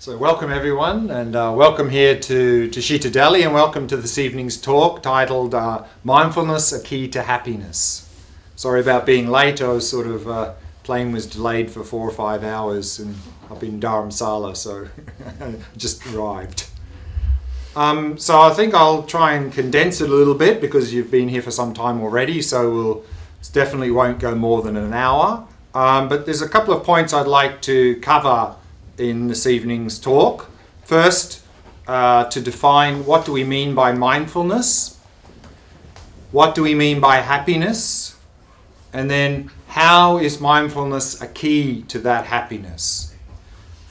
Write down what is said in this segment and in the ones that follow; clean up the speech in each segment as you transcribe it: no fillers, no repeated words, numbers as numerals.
So welcome everyone, and welcome here to Tushita Delhi, and welcome to this evening's talk titled Mindfulness A Key to Happiness. Sorry about being late. I was plane was delayed for 4 or 5 hours and up in Dharamsala, so just arrived. So I think I'll try and condense it a little bit because you've been here for some time already, so definitely won't go more than an hour. But there's a couple of points I'd like to cover in this evening's talk. First, to define what do we mean by mindfulness, what do we mean by happiness, and then how is mindfulness a key to that happiness.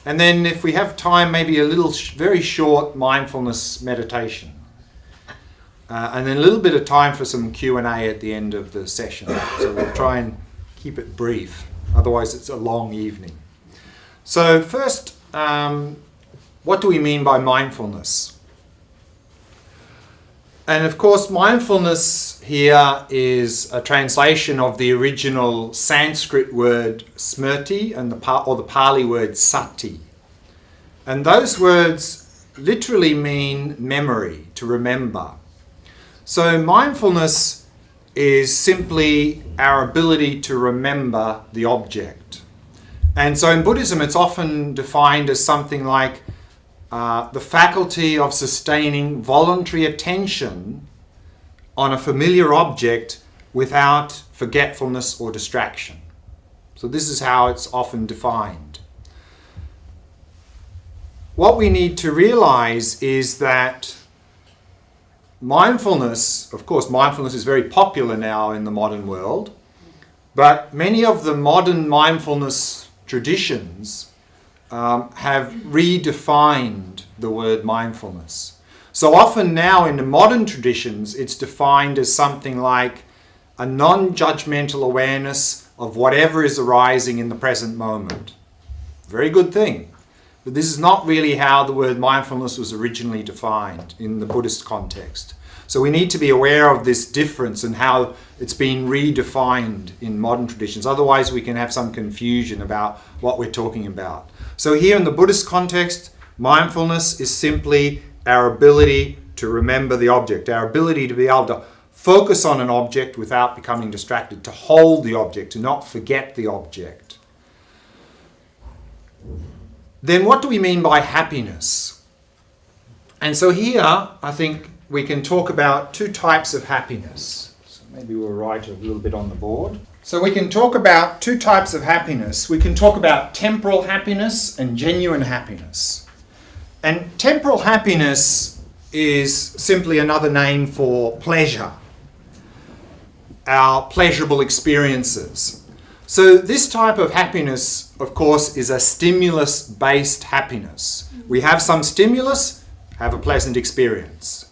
And then if we have time, maybe a little very short mindfulness meditation. And then a little bit of time for some Q&A at the end of the session. So we'll try and keep it brief, otherwise it's a long evening. So first, what do we mean by mindfulness? And of course, mindfulness here is a translation of the original Sanskrit word smrti and the Pali word sati. And those words literally mean memory, to remember. So mindfulness is simply our ability to remember the object. And so in Buddhism, it's often defined as something like the faculty of sustaining voluntary attention on a familiar object without forgetfulness or distraction. So this is how it's often defined. What we need to realize is that mindfulness, of course, mindfulness is very popular now in the modern world, but many of the modern mindfulness traditions have redefined the word mindfulness. So often now in the modern traditions, it's defined as something like a non-judgmental awareness of whatever is arising in the present moment. Very good thing. But this is not really how the word mindfulness was originally defined in the Buddhist context. So we need to be aware of this difference and how it's been redefined in modern traditions. Otherwise we can have some confusion about what we're talking about. So here in the Buddhist context, mindfulness is simply our ability to remember the object, our ability to be able to focus on an object without becoming distracted, to hold the object, to not forget the object. Then what do we mean by happiness? And so here, I think we can talk about 2 types of happiness. So maybe we'll write a little bit on the board. So we can talk about 2 types of happiness. We can talk about temporal happiness and genuine happiness. And temporal happiness is simply another name for pleasure, our pleasurable experiences. So this type of happiness, of course, is a stimulus-based happiness. We have some stimulus, have a pleasant experience.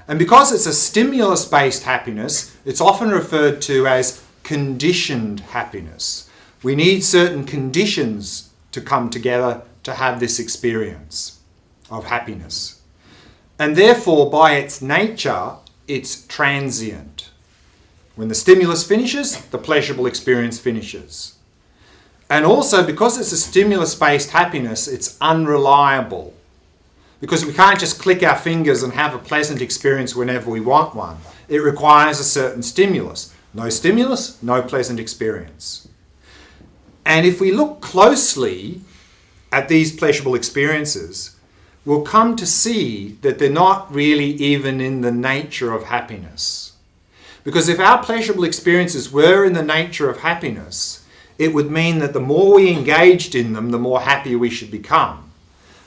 And because it's a stimulus-based happiness, it's often referred to as conditioned happiness. We need certain conditions to come together to have this experience of happiness. And therefore, by its nature, it's transient. When the stimulus finishes, the pleasurable experience finishes. And also, because it's a stimulus-based happiness, it's unreliable. Because we can't just click our fingers and have a pleasant experience whenever we want one. It requires a certain stimulus. No stimulus, no pleasant experience. And if we look closely at these pleasurable experiences, we'll come to see that they're not really even in the nature of happiness. Because if our pleasurable experiences were in the nature of happiness, it would mean that the more we engaged in them, the more happy we should become.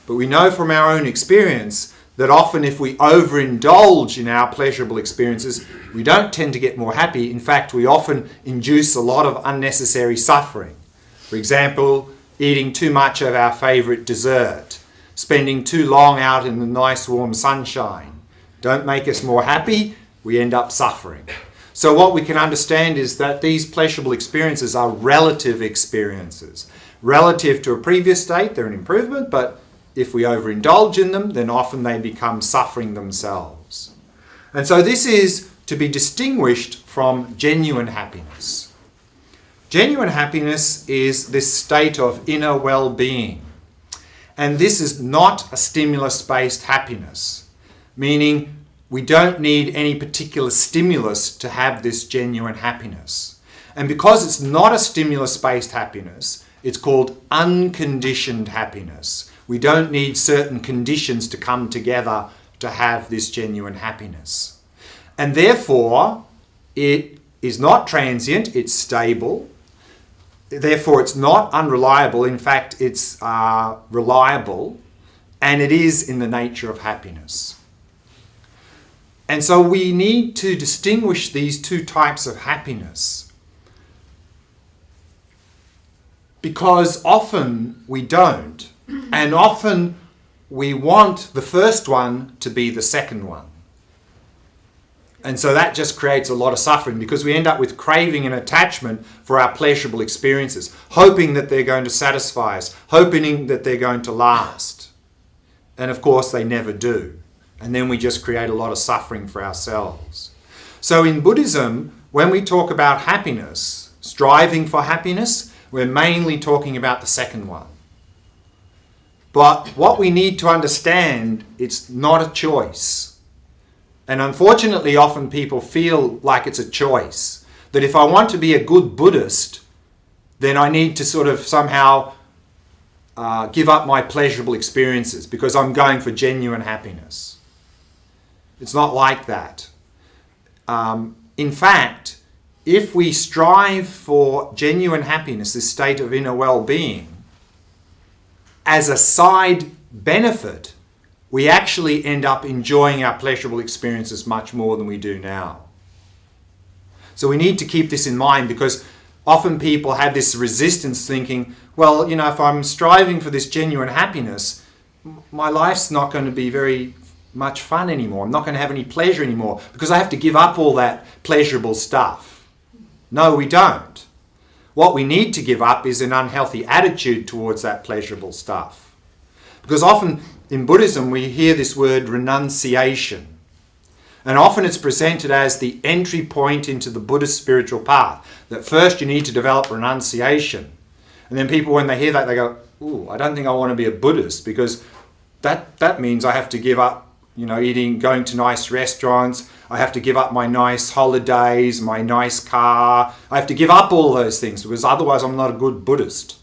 But we know from our own experience that often if we overindulge in our pleasurable experiences, we don't tend to get more happy. In fact, we often induce a lot of unnecessary suffering. For example, eating too much of our favourite dessert, spending too long out in the nice warm sunshine. Don't make us more happy, we end up suffering. So what we can understand is that these pleasurable experiences are relative experiences. Relative to a previous state, they're an improvement, but if we overindulge in them, then often they become suffering themselves. And so this is to be distinguished from genuine happiness. Genuine happiness is this state of inner well-being. And this is not a stimulus-based happiness, meaning we don't need any particular stimulus to have this genuine happiness. And because it's not a stimulus-based happiness, it's called unconditioned happiness. We don't need certain conditions to come together to have this genuine happiness. And therefore, it is not transient, it's stable. Therefore, it's not unreliable. In fact, it's reliable, and it is in the nature of happiness. And so we need to distinguish these two types of happiness, because often we don't, and often we want the first one to be the second one. And so that just creates a lot of suffering, because we end up with craving and attachment for our pleasurable experiences, hoping that they're going to satisfy us, hoping that they're going to last. And of course they never do. And then we just create a lot of suffering for ourselves. So in Buddhism, when we talk about happiness, striving for happiness, we're mainly talking about the second one. But what we need to understand, it's not a choice. And unfortunately, often people feel like it's a choice. That if I want to be a good Buddhist, then I need to sort of somehow give up my pleasurable experiences because I'm going for genuine happiness. It's not like that. In fact, if we strive for genuine happiness, this state of inner well-being, as a side benefit, we actually end up enjoying our pleasurable experiences much more than we do now. So we need to keep this in mind, because often people have this resistance thinking, well, you know, if I'm striving for this genuine happiness, my life's not going to be very much fun anymore. I'm not going to have any pleasure anymore because I have to give up all that pleasurable stuff. No, we don't. What we need to give up is an unhealthy attitude towards that pleasurable stuff. Because often in Buddhism we hear this word renunciation. And often it's presented as the entry point into the Buddhist spiritual path. That first you need to develop renunciation. And then people, when they hear that, they go, ooh, I don't think I want to be a Buddhist, because that means I have to give up, you know, eating, going to nice restaurants. I have to give up my nice holidays, my nice car. I have to give up all those things, because otherwise I'm not a good Buddhist.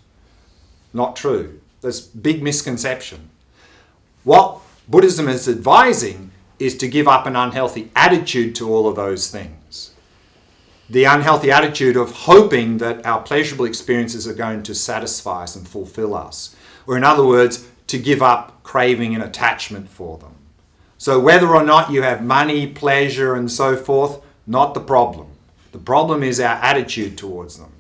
Not true. That's a big misconception. What Buddhism is advising is to give up an unhealthy attitude to all of those things. The unhealthy attitude of hoping that our pleasurable experiences are going to satisfy us and fulfill us. Or in other words, to give up craving and attachment for them. So whether or not you have money, pleasure and so forth, not the problem. The problem is our attitude towards them.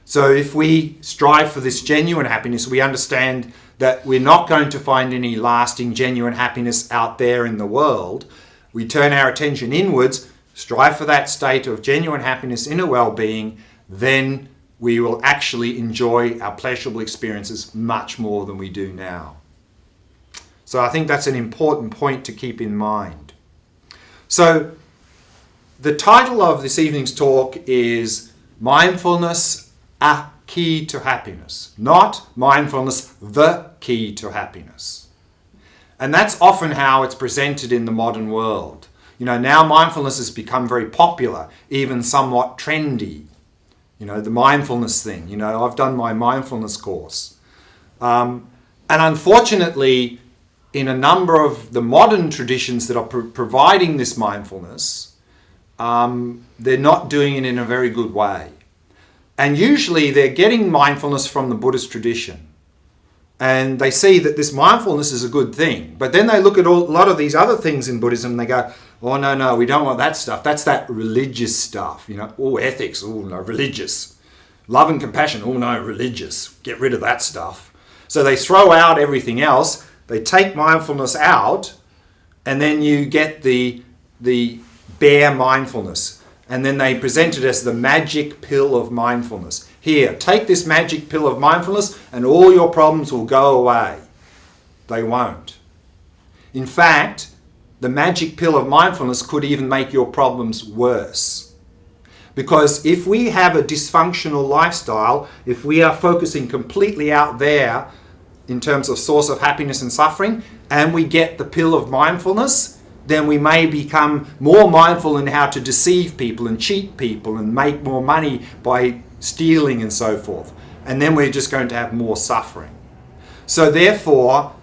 So if we strive for this genuine happiness, we understand that we're not going to find any lasting, genuine happiness out there in the world. We turn our attention inwards, strive for that state of genuine happiness, inner well-being, then we will actually enjoy our pleasurable experiences much more than we do now. So I think that's an important point to keep in mind. So the title of this evening's talk is Mindfulness A Key to Happiness, not mindfulness, the key to happiness. And that's often how it's presented in the modern world. You know, now mindfulness has become very popular, even somewhat trendy. You know, the mindfulness thing. You know, I've done my mindfulness course. And unfortunately, in a number of the modern traditions that are providing this mindfulness, they're not doing it in a very good way. And usually they're getting mindfulness from the Buddhist tradition. And they see that this mindfulness is a good thing. But then they look at a lot of these other things in Buddhism and they go, oh, no, we don't want that stuff. That's that religious stuff. You know, oh, ethics, oh, no, religious. Love and compassion, oh, no, religious. Get rid of that stuff. So they throw out everything else. They take mindfulness out, and then you get the bare mindfulness. And then they present it as the magic pill of mindfulness. Here, take this magic pill of mindfulness and all your problems will go away. They won't. In fact, the magic pill of mindfulness could even make your problems worse. Because if we have a dysfunctional lifestyle, if we are focusing completely out there in terms of source of happiness and suffering, and we get the pill of mindfulness, then we may become more mindful in how to deceive people and cheat people and make more money by stealing and so forth. And then we're just going to have more suffering. So therefore,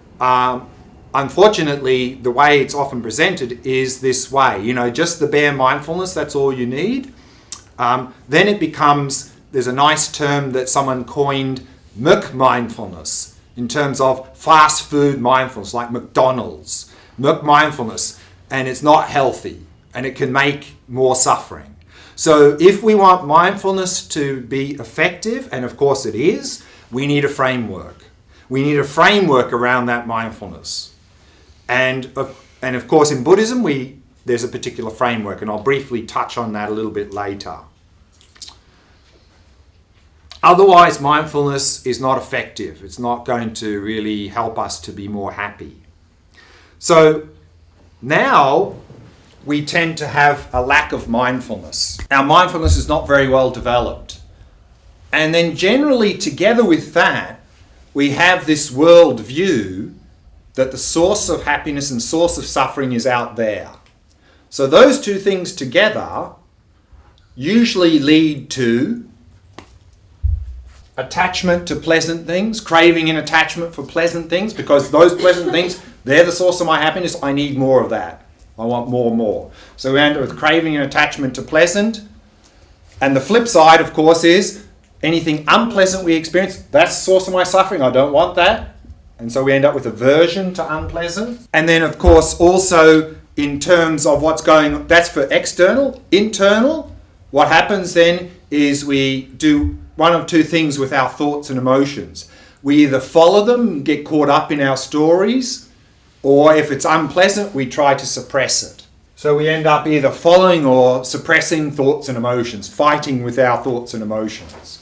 unfortunately, the way it's often presented is this way. Just the bare mindfulness, that's all you need. Then it becomes, there's a nice term that someone coined, mindfulness, in terms of fast food mindfulness, like McDonald's. Mindfulness, and it's not healthy, and it can make more suffering. So if we want mindfulness to be effective, and of course it is, we need a framework. We need a framework around that mindfulness. And of course in Buddhism, there's a particular framework, and I'll briefly touch on that a little bit later. Otherwise, mindfulness is not effective. It's not going to really help us to be more happy. So now we tend to have a lack of mindfulness. Our mindfulness is not very well developed. And then generally together with that, we have this world view that the source of happiness and source of suffering is out there. So those two things together usually lead to attachment to pleasant things, craving and attachment for pleasant things, because those pleasant things, they're the source of my happiness. I need more of that. I want more and more. So we end up with craving and attachment to pleasant. And the flip side, of course, is anything unpleasant we experience, that's the source of my suffering. I don't want that. And so we end up with aversion to unpleasant. And then, of course, also in terms of what's going on, that's for external. Internal, what happens then is we do one of two things with our thoughts and emotions. We either follow them, get caught up in our stories, or if it's unpleasant, we try to suppress it. So we end up either following or suppressing thoughts and emotions, fighting with our thoughts and emotions.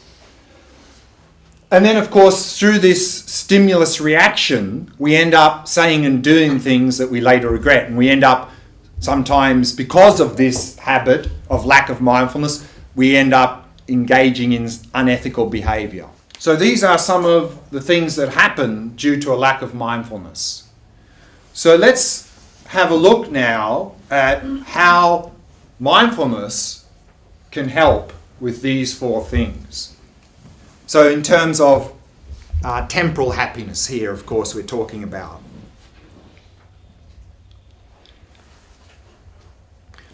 And then, of course, through this stimulus reaction, we end up saying and doing things that we later regret. And we end up sometimes, because of this habit of lack of mindfulness, we end up engaging in unethical behavior. So these are some of the things that happen due to a lack of mindfulness. So let's have a look now at how mindfulness can help with these four things. So in terms of temporal happiness here, of course, we're talking about.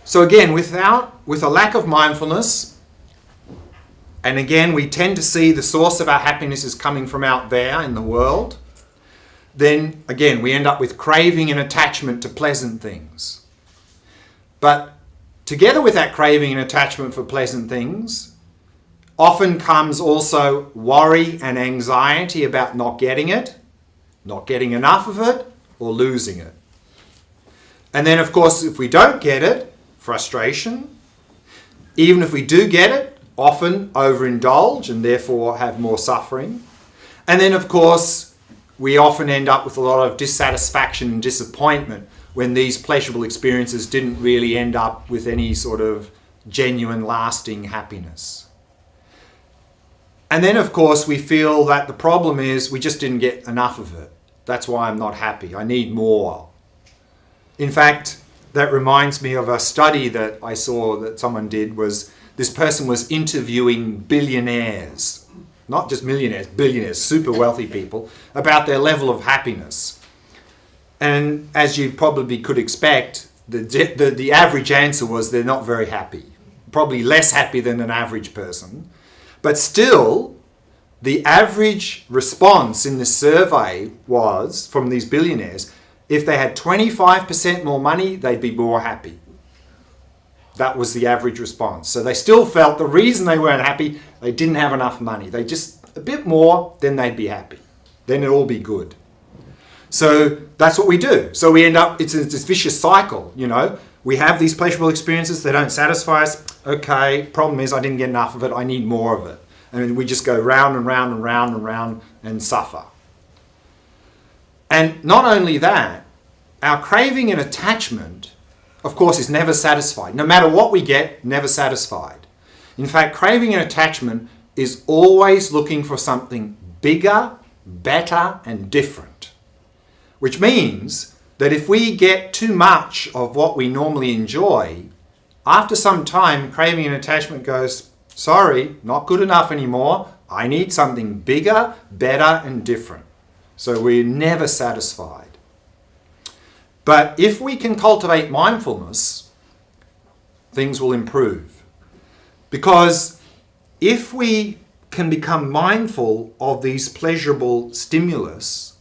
So again, with a lack of mindfulness, and again, we tend to see the source of our happiness is coming from out there in the world. Then, again, we end up with craving and attachment to pleasant things. But together with that craving and attachment for pleasant things, often comes also worry and anxiety about not getting it, not getting enough of it, or losing it. And then, of course, if we don't get it, frustration. Even if we do get it, often overindulge and therefore have more suffering. And then, of course, we often end up with a lot of dissatisfaction and disappointment when these pleasurable experiences didn't really end up with any sort of genuine, lasting happiness. And then, of course, we feel that the problem is we just didn't get enough of it. That's why I'm not happy. I need more. In fact, that reminds me of a study that I saw that someone did. Was this person was interviewing billionaires, not just millionaires, billionaires, super wealthy people, about their level of happiness. And as you probably could expect, the average answer was they're not very happy, probably less happy than an average person. But still, the average response in this survey was, from these billionaires, if they had 25% more money, they'd be more happy. That was the average response. So they still felt the reason they weren't happy, they didn't have enough money. They just, a bit more, then they'd be happy. Then it'll all be good. So that's what we do. So we end up, it's this vicious cycle, you know. We have these pleasurable experiences, they don't satisfy us. Okay, problem is I didn't get enough of it, I need more of it. And we just go round and round and round and round and suffer. And not only that, our craving and attachment, of course, is never satisfied. No matter what we get, never satisfied. In fact, craving and attachment is always looking for something bigger, better and different. Which means that if we get too much of what we normally enjoy, after some time, craving and attachment goes, sorry, not good enough anymore. I need something bigger, better, and different. So we're never satisfied. But if we can cultivate mindfulness, things will improve. Because if we can become mindful of these pleasurable stimulus,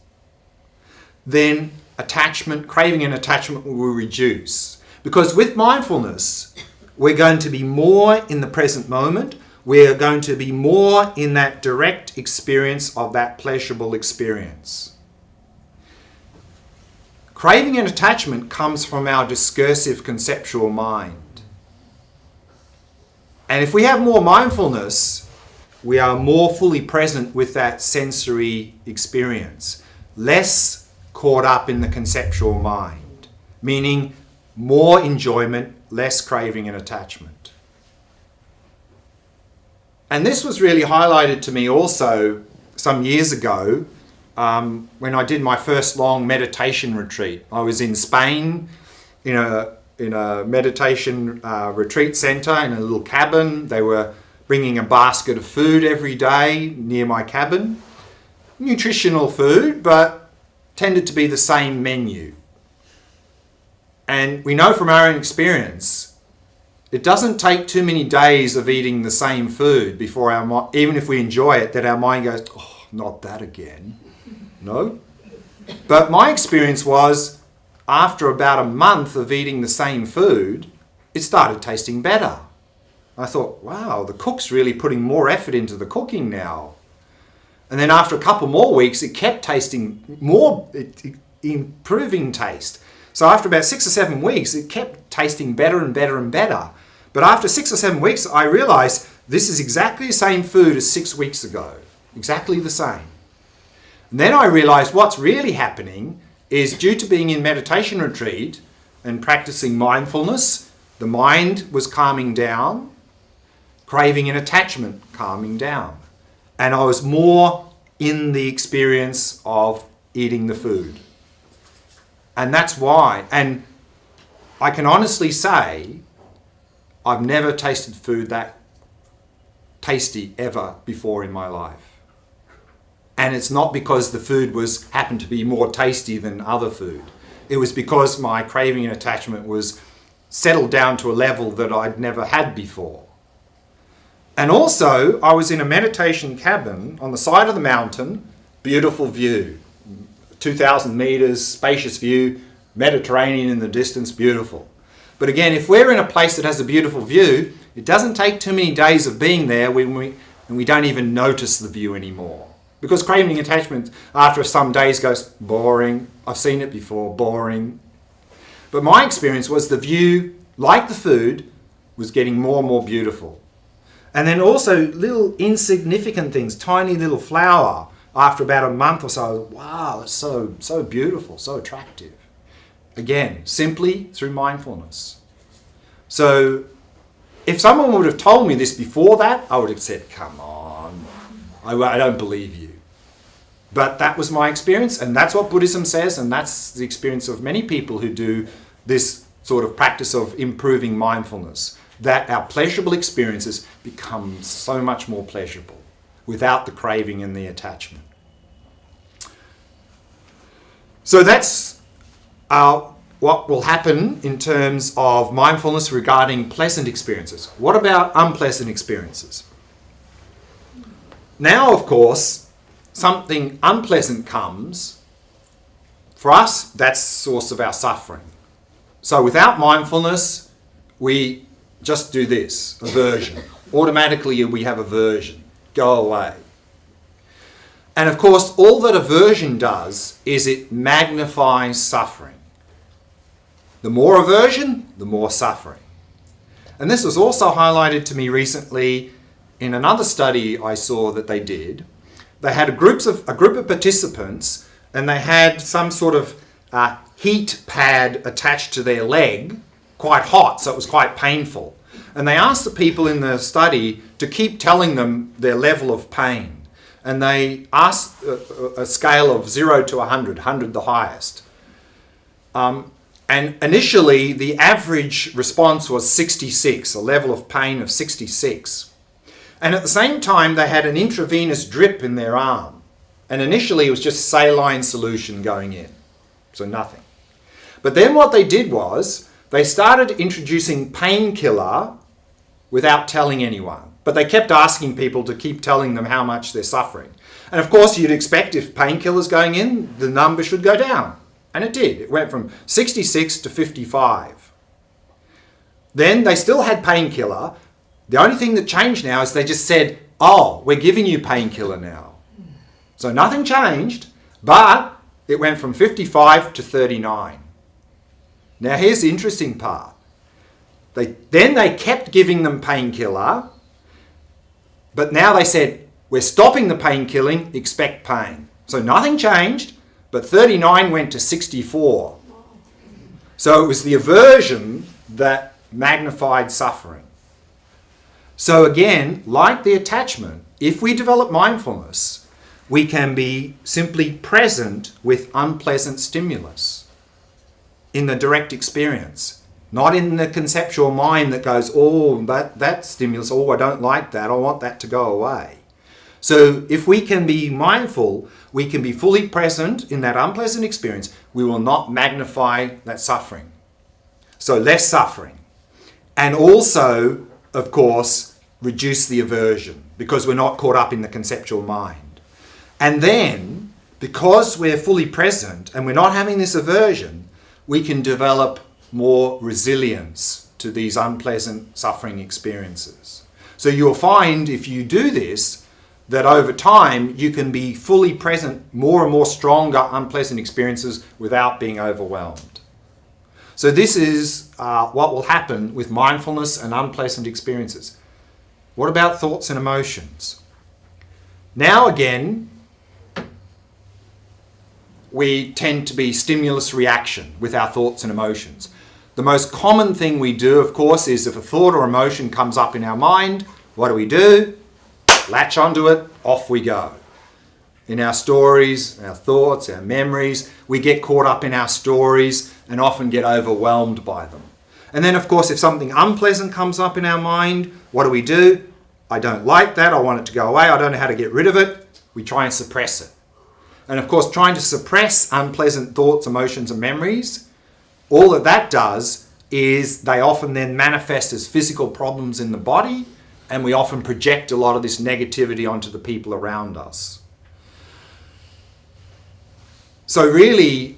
then craving and attachment will reduce. Because with mindfulness, we're going to be more in the present moment. We're going to be more in that direct experience of that pleasurable experience. Craving and attachment comes from our discursive conceptual mind. And if we have more mindfulness, we are more fully present with that sensory experience, less caught up in the conceptual mind, meaning more enjoyment, less craving and attachment. And this was really highlighted to me also some years ago when I did my first long meditation retreat. I was in Spain in a meditation retreat center in a little cabin. They were bringing a basket of food every day near my cabin. Nutritional food, but tended to be the same menu. And we know from our own experience, it doesn't take too many days of eating the same food before even if we enjoy it, that our mind goes, oh, not that again. No. But my experience was, after about a month of eating the same food, it started tasting better. I thought, wow, the cook's really putting more effort into the cooking now. And then after a couple more weeks, it kept tasting more, improving taste. So after about 6 or 7 weeks, it kept tasting better and better and better. But after 6 or 7 weeks, I realized this is exactly the same food as 6 weeks ago. Exactly the same. And then I realized what's really happening is, due to being in meditation retreat and practicing mindfulness, the mind was calming down, craving and attachment calming down. And I was more in the experience of eating the food. And that's why. And I can honestly say, I've never tasted food that tasty ever before in my life. And it's not because the food happened to be more tasty than other food. It was because my craving and attachment was settled down to a level that I'd never had before. And also, I was in a meditation cabin on the side of the mountain, beautiful view, 2,000 meters, spacious view, Mediterranean in the distance, beautiful. But again, if we're in a place that has a beautiful view, it doesn't take too many days of being there and we don't even notice the view anymore. Because craving and attachment after some days goes, boring. I've seen it before, boring. But my experience was the view, like the food, was getting more and more beautiful. And then also little insignificant things, tiny little flower, after about a month or so, wow, it's so beautiful, so attractive. Again, simply through mindfulness. So if someone would have told me this before that, I would have said, come on, I don't believe you. But that was my experience, and that's what Buddhism says, and that's the experience of many people who do this sort of practice of improving mindfulness, that our pleasurable experiences become so much more pleasurable without the craving and the attachment. So that's what will happen in terms of mindfulness regarding pleasant experiences. What about unpleasant experiences? Now, of course, something unpleasant comes. For us, that's the source of our suffering. So without mindfulness, we just do this, aversion. Automatically we have aversion. Go away. And of course, all that aversion does is it magnifies suffering. The more aversion, the more suffering. And this was also highlighted to me recently in another study I saw that they did. They had a group of participants, and they had some sort of heat pad attached to their leg, quite hot, so it was quite painful. And they asked the people in the study to keep telling them their level of pain. and they asked a scale of 0 to 100, 100 the highest. And initially, the average response was 66, a level of pain of 66. And at the same time, they had an intravenous drip in their arm. And initially, it was just saline solution going in, so nothing. But then what they did was, they started introducing painkiller without telling anyone. But they kept asking people to keep telling them how much they're suffering. And of course, you'd expect if painkiller's going in, the number should go down. And it did. It went from 66 to 55. Then they still had painkiller. The only thing that changed now is they just said, oh, we're giving you painkiller now. So nothing changed, but it went from 55 to 39. Now here's the interesting part. Then they kept giving them painkiller, but now they said, we're stopping the painkilling, expect pain. So nothing changed, but 39 went to 64. So it was the aversion that magnified suffering. So again, like the attachment, if we develop mindfulness, we can be simply present with unpleasant stimulus in the direct experience, not in the conceptual mind that goes, oh, that stimulus, oh, I don't like that, I want that to go away. So if we can be mindful, we can be fully present in that unpleasant experience. We will not magnify that suffering. So less suffering. And also, of course, reduce the aversion because we're not caught up in the conceptual mind. And then, because we're fully present and we're not having this aversion, we can develop more resilience to these unpleasant suffering experiences. So you'll find if you do this, that over time you can be fully present, more and more stronger unpleasant experiences without being overwhelmed. So this is what will happen with mindfulness and unpleasant experiences. What about thoughts and emotions? Now again, we tend to be stimulus reaction with our thoughts and emotions. The most common thing we do, of course, is if a thought or emotion comes up in our mind, what do? Latch onto it, off we go. In our stories, our thoughts, our memories, we get caught up in our stories and often get overwhelmed by them. And then, of course, if something unpleasant comes up in our mind, what do? I don't like that, I want it to go away, I don't know how to get rid of it. We try and suppress it. And of course, trying to suppress unpleasant thoughts, emotions, and memories, all that does is they often then manifest as physical problems in the body, and we often project a lot of this negativity onto the people around us. So really,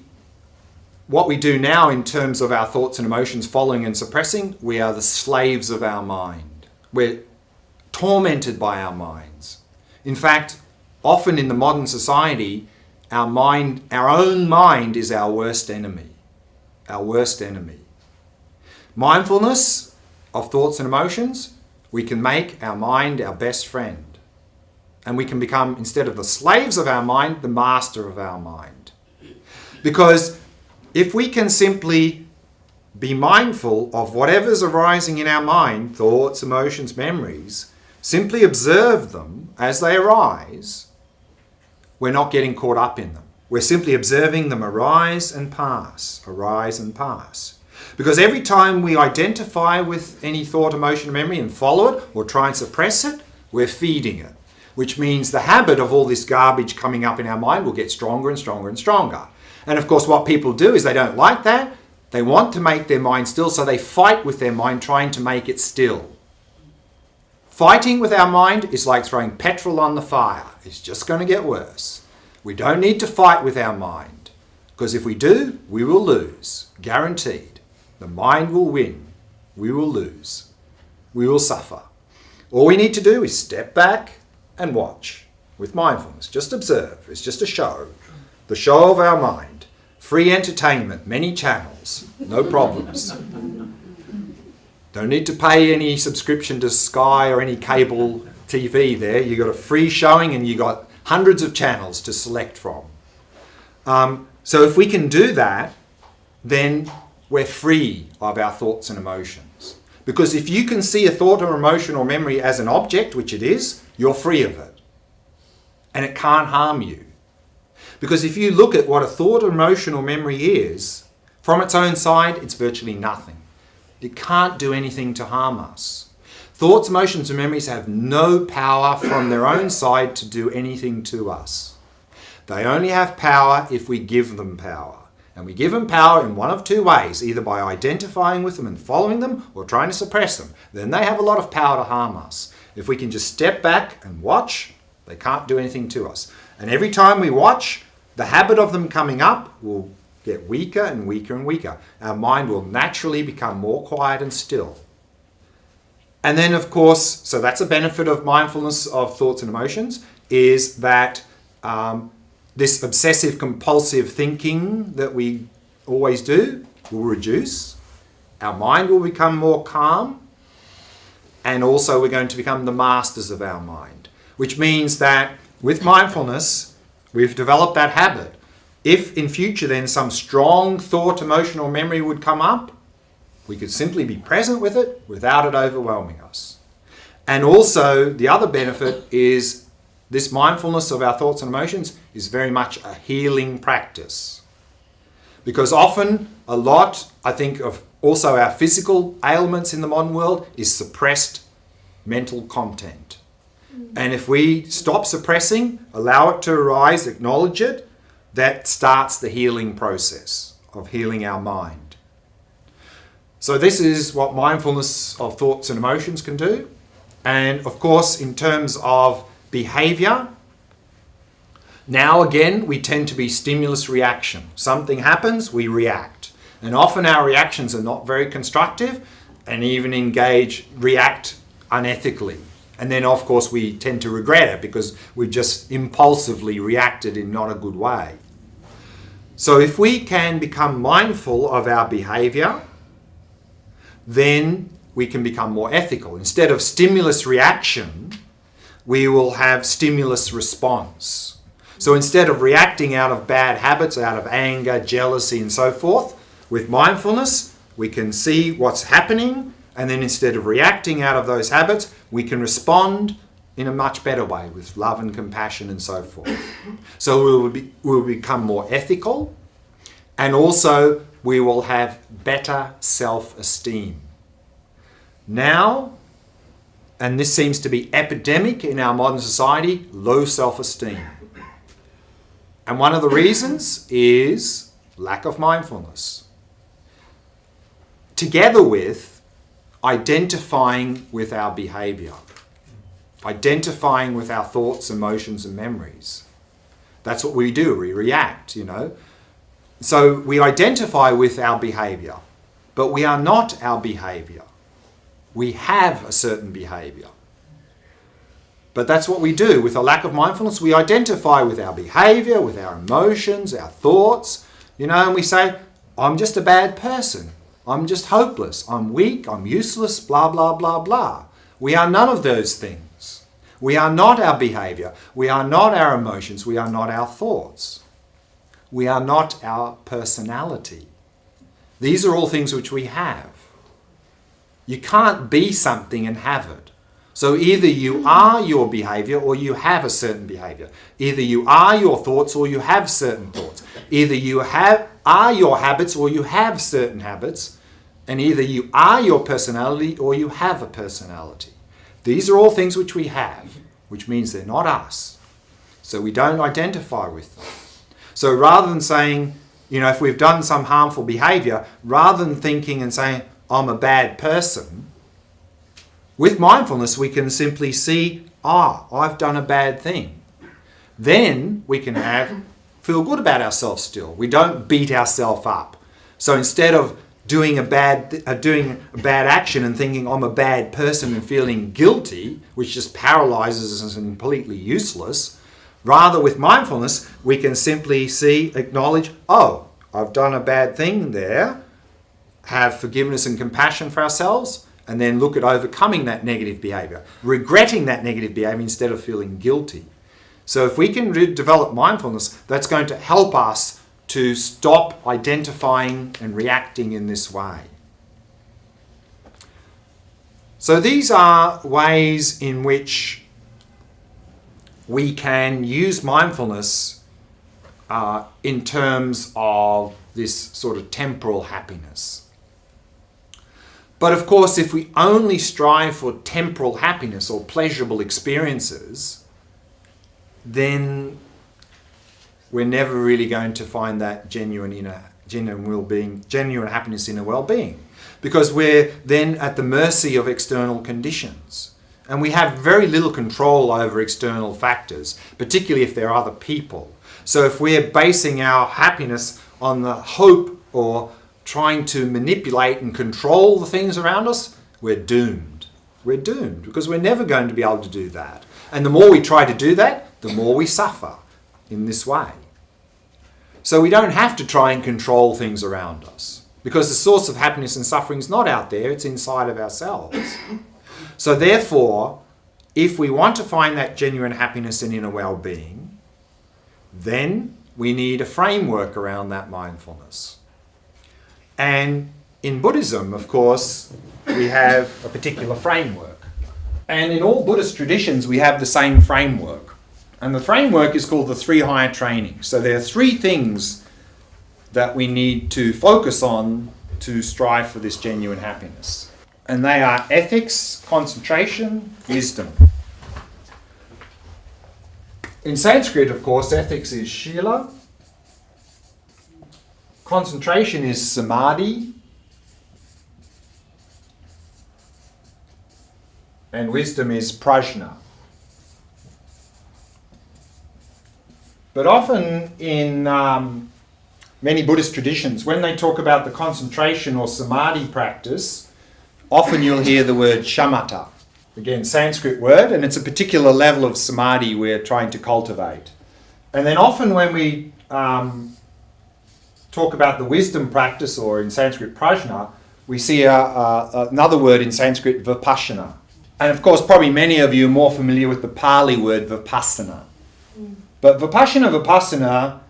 what we do now in terms of our thoughts and emotions following and suppressing, we are the slaves of our mind. We're tormented by our minds. In fact, often in the modern society, our own mind is our worst enemy. Our worst enemy. Mindfulness of thoughts and emotions, we can make our mind our best friend. And we can become, instead of the slaves of our mind, the master of our mind. Because if we can simply be mindful of whatever's arising in our mind, thoughts, emotions, memories, simply observe them as they arise, we're not getting caught up in them. We're simply observing them arise and pass, arise and pass. Because every time we identify with any thought, emotion, memory and follow it or try and suppress it, we're feeding it. Which means the habit of all this garbage coming up in our mind will get stronger and stronger and stronger. And of course what people do is they don't like that. They want to make their mind still, so they fight with their mind trying to make it still. Fighting with our mind is like throwing petrol on the fire. It's just going to get worse. We don't need to fight with our mind. Because if we do, we will lose. Guaranteed. The mind will win. We will lose. We will suffer. All we need to do is step back and watch with mindfulness. Just observe. It's just a show. The show of our mind. Free entertainment, many channels, no problems. Don't need to pay any subscription to Sky or any cable TV there. You got a free showing and you got hundreds of channels to select from. So if we can do that, then we're free of our thoughts and emotions. Because if you can see a thought or emotion or memory as an object, which it is, you're free of it. and it can't harm you. Because if you look at what a thought, emotion, or memory is, from its own side, it's virtually nothing. It can't do anything to harm us. Thoughts, emotions, and memories have no power from their own side to do anything to us. They only have power if we give them power. And we give them power in one of two ways, either by identifying with them and following them or trying to suppress them. Then they have a lot of power to harm us. If we can just step back and watch, they can't do anything to us. And every time we watch, the habit of them coming up will get weaker and weaker and weaker. Our mind will naturally become more quiet and still. And then, of course, so that's a benefit of mindfulness of thoughts and emotions, is that this obsessive compulsive thinking that we always do will reduce. Our mind will become more calm. And also we're going to become the masters of our mind. Which means that with mindfulness, we've developed that habit. If in future then some strong thought, emotion or memory would come up, we could simply be present with it without it overwhelming us. And also the other benefit is this mindfulness of our thoughts and emotions is very much a healing practice. Because often, a lot, I think, of also our physical ailments in the modern world is suppressed mental content. And if we stop suppressing, allow it to arise, acknowledge it, that starts the healing process of healing our mind. So this is what mindfulness of thoughts and emotions can do. And of course, in terms of behavior, now again, we tend to be stimulus reaction. Something happens, we react. And often our reactions are not very constructive and even react unethically. And then, of course, we tend to regret it because we've just impulsively reacted in not a good way. So if we can become mindful of our behavior, then we can become more ethical. Instead of stimulus reaction, we will have stimulus response. So instead of reacting out of bad habits, out of anger, jealousy, and so forth, with mindfulness, we can see what's happening, and then instead of reacting out of those habits, we can respond in a much better way with love and compassion and so forth. So we'll become more ethical, and also we will have better self-esteem. Now, and this seems to be epidemic in our modern society, low self-esteem. And one of the reasons is lack of mindfulness. Together with identifying with our behavior, identifying with our thoughts, emotions, and memories. That's what we do, we react, So we identify with our behavior, but we are not our behavior. We have a certain behavior. But that's what we do. With a lack of mindfulness, we identify with our behavior, with our emotions, our thoughts, and we say, I'm just a bad person. I'm just hopeless. I'm weak. I'm useless, blah, blah, blah, blah. We are none of those things. We are not our behavior. We are not our emotions. We are not our thoughts. We are not our personality. These are all things which we have. You can't be something and have it. So either you are your behavior or you have a certain behavior. Either you are your thoughts or you have certain thoughts. Either you are your habits or you have certain habits. And either you are your personality or you have a personality. These are all things which we have, which means they're not us. So we don't identify with them. So rather than saying, if we've done some harmful behavior, rather than thinking and saying, I'm a bad person, with mindfulness we can simply see, I've done a bad thing. Then we can feel good about ourselves still. We don't beat ourselves up. So instead of doing a bad action and thinking I'm a bad person and feeling guilty, which just paralyzes us and completely useless, rather with mindfulness we can simply acknowledge, I've done a bad thing there, have forgiveness and compassion for ourselves, and then look at overcoming that negative behavior, regretting that negative behavior instead of feeling guilty. So if we can develop mindfulness, that's going to help us to stop identifying and reacting in this way. So these are ways in which we can use mindfulness in terms of this sort of temporal happiness. But of course, if we only strive for temporal happiness or pleasurable experiences, then we're never really going to find that genuine well-being, genuine happiness, inner well-being, because we're then at the mercy of external conditions. And we have very little control over external factors, particularly if they're other people. So if we're basing our happiness on the hope or trying to manipulate and control the things around us, we're doomed. We're doomed because we're never going to be able to do that. And the more we try to do that, the more we suffer in this way. So we don't have to try and control things around us because the source of happiness and suffering is not out there, it's inside of ourselves. So therefore, if we want to find that genuine happiness and inner well-being, then we need a framework around that mindfulness. And in Buddhism, of course, we have a particular framework. And in all Buddhist traditions, we have the same framework. And the framework is called the three higher trainings. So there are three things that we need to focus on to strive for this genuine happiness. And they are ethics, concentration, wisdom. In Sanskrit, of course, ethics is shila. Concentration is samadhi. And wisdom is prajna. But often in many Buddhist traditions, when they talk about the concentration or samadhi practice, often you'll hear the word shamatha. Again, Sanskrit word, and it's a particular level of samadhi we're trying to cultivate. And then often when we talk about the wisdom practice, or in Sanskrit prajna, we see another word in Sanskrit, vipassana. And of course, probably many of you are more familiar with the Pali word vipassana. But vipassana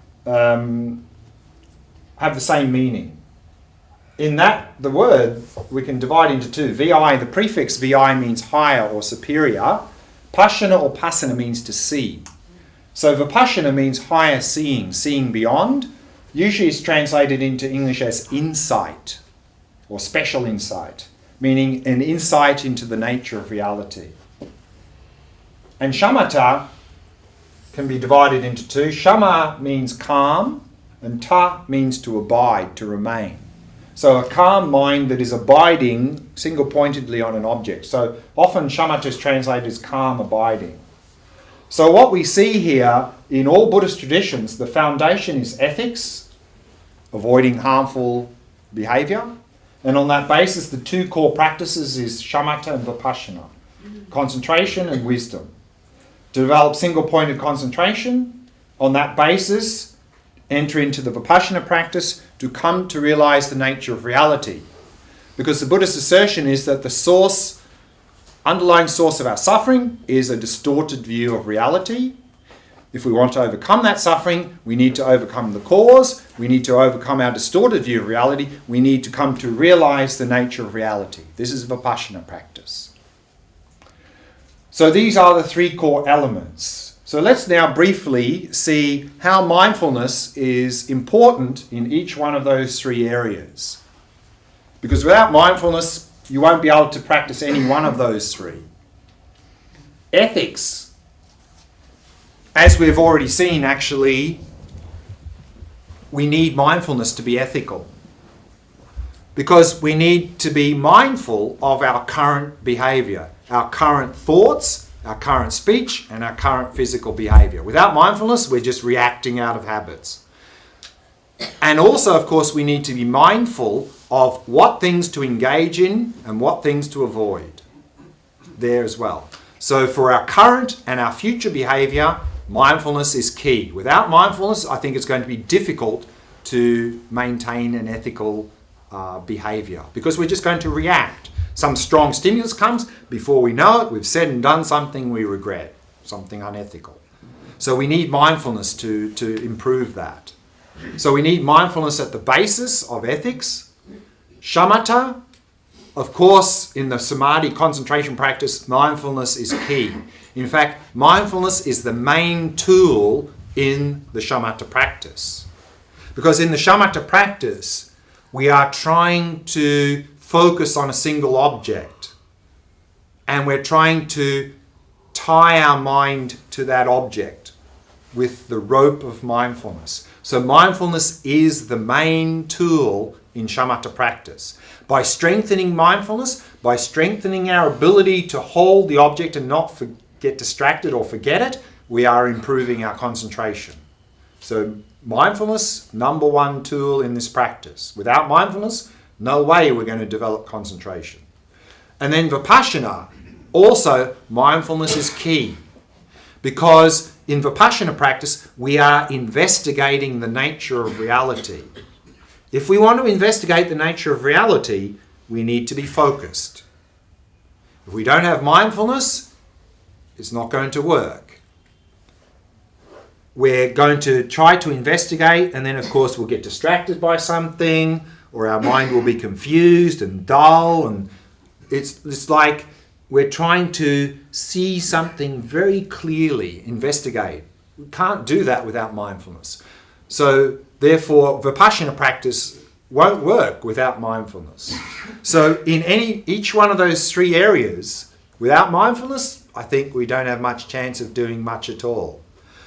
have the same meaning. In that, the word, we can divide into two. Vi, the prefix vi means higher or superior. Passana or pasana means to see. So vipassana means higher seeing, seeing beyond. Usually it's translated into English as insight or special insight, meaning an insight into the nature of reality. And shamatha can be divided into two. Shama means calm, and ta means to abide, to remain. So a calm mind that is abiding single-pointedly on an object. So often shamatha is translated as calm abiding. So what we see here in all Buddhist traditions, the foundation is ethics, avoiding harmful behavior. And on that basis, the two core practices is shamatha and vipassana, concentration and wisdom. To develop single-pointed concentration, on that basis, enter into the vipassana practice to come to realize the nature of reality. Because the Buddhist assertion is that the underlying source of our suffering is a distorted view of reality. If we want to overcome that suffering, we need to overcome the cause, we need to overcome our distorted view of reality, we need to come to realize the nature of reality. This is vipassana practice. So these are the three core elements. So let's now briefly see how mindfulness is important in each one of those three areas. Because without mindfulness, you won't be able to practice any one of those three. Ethics, as we've already seen, actually, we need mindfulness to be ethical. Because we need to be mindful of our current behavior, our current thoughts, our current speech, and our current physical behavior. Without mindfulness, we're just reacting out of habits. And also, of course, we need to be mindful of what things to engage in and what things to avoid there as well. So for our current and our future behavior, mindfulness is key. Without mindfulness, I think it's going to be difficult to maintain an ethical behavior because we're just going to react. Some strong stimulus comes, before we know it, we've said and done something we regret, something unethical. So we need mindfulness to improve that. So we need mindfulness at the basis of ethics. Shamatha Of course, in the Samadhi concentration practice, mindfulness is key. In fact, mindfulness is the main tool in the shamatha practice. Because in the shamatha practice, we are trying to focus on a single object. And we're trying to tie our mind to that object with the rope of mindfulness. So mindfulness is the main tool in shamatha practice. By strengthening mindfulness, by strengthening our ability to hold the object and not get distracted or forget it, we are improving our concentration. So mindfulness, number one tool in this practice. Without mindfulness, no way we're going to develop concentration. And then vipassana, also mindfulness is key. Because in vipassana practice, we are investigating the nature of reality. If we want to investigate the nature of reality, we need to be focused. If we don't have mindfulness, it's not going to work. We're going to try to investigate, and then of course we'll get distracted by something, or our mind will be confused and dull, and it's like we're trying to see something very clearly, investigate. We can't do that without mindfulness. So therefore, vipassana practice won't work without mindfulness. So in each one of those three areas, without mindfulness, I think we don't have much chance of doing much at all.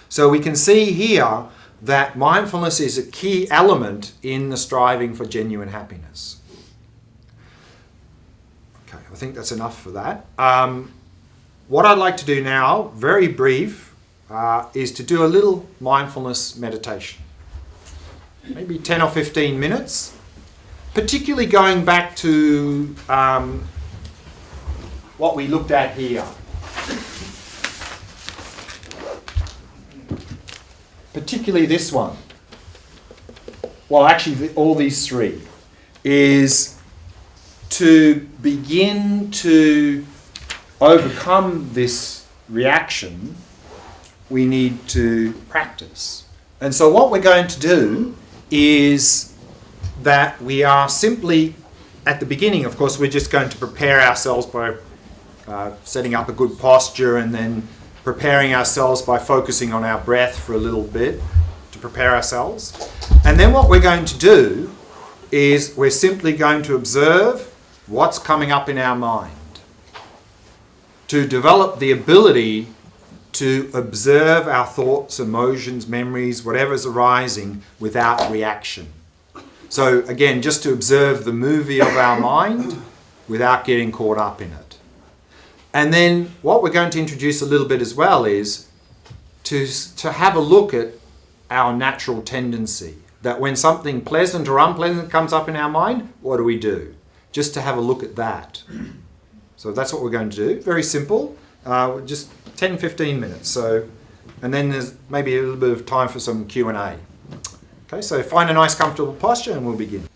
So we can see here that mindfulness is a key element in the striving for genuine happiness. Okay, I think that's enough for that. What I'd like to do now, very brief, is to do a little mindfulness meditation. Maybe 10 or 15 minutes, particularly going back to what we looked at here. Particularly this one. Well, actually, all these three. Is to begin to overcome this reaction, we need to practice. And so what we're going to do is that we are simply, at the beginning, of course, we're just going to prepare ourselves by setting up a good posture, and then preparing ourselves by focusing on our breath for a little bit to prepare ourselves. And then what we're going to do is we're simply going to observe what's coming up in our mind, to develop the ability to observe our thoughts, emotions, memories, whatever's arising without reaction. So again, just to observe the movie of our mind without getting caught up in it. And then what we're going to introduce a little bit as well is to have a look at our natural tendency. That when something pleasant or unpleasant comes up in our mind, what do? Just to have a look at that. So that's what we're going to do. Very simple. Just 10-15 minutes. So, and then there's maybe a little bit of time for some Q&A. Okay, so find a nice comfortable posture and we'll begin.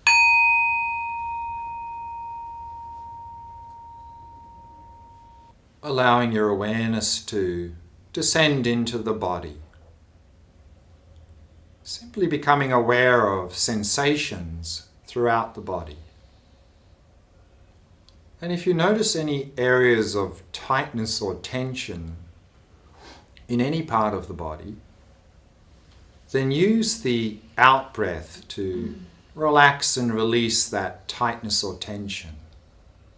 Allowing your awareness to descend into the body. Simply becoming aware of sensations throughout the body. And if you notice any areas of tightness or tension in any part of the body, then use the out-breath to relax and release that tightness or tension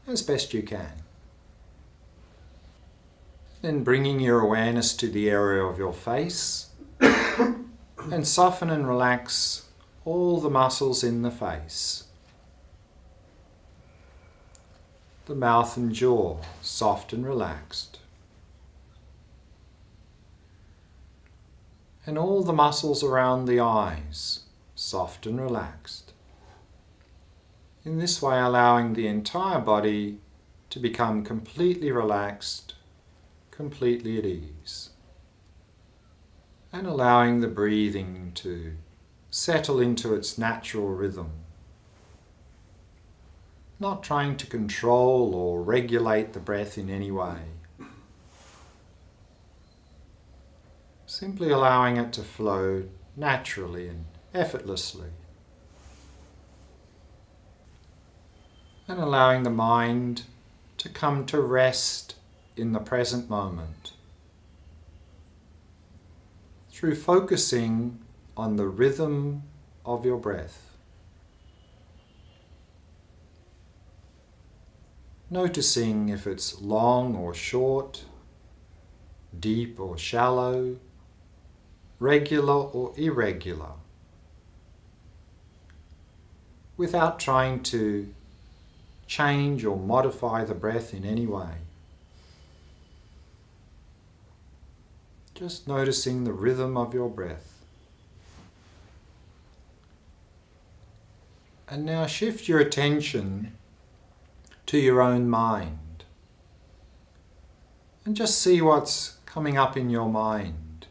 as best you can. Then bringing your awareness to the area of your face and soften and relax all the muscles in the face. The mouth and jaw, soft and relaxed. And all the muscles around the eyes, soft and relaxed. In this way, allowing the entire body to become completely relaxed, completely at ease. And allowing the breathing to settle into its natural rhythm. Not trying to control or regulate the breath in any way. Simply allowing it to flow naturally and effortlessly. and allowing the mind to come to rest in the present moment through focusing on the rhythm of your breath. Noticing if it's long or short, deep or shallow, regular or irregular, without trying to change or modify the breath in any way. Just noticing the rhythm of your breath. And now shift your attention to your own mind. And just see what's coming up in your mind.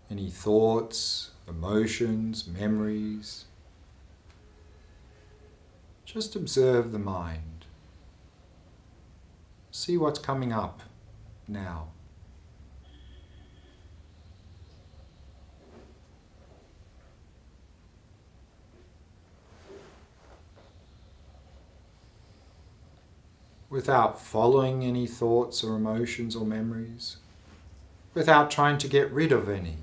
Any thoughts, emotions, memories. Just observe the mind. See what's coming up now. Without following any thoughts or emotions or memories, without trying to get rid of any.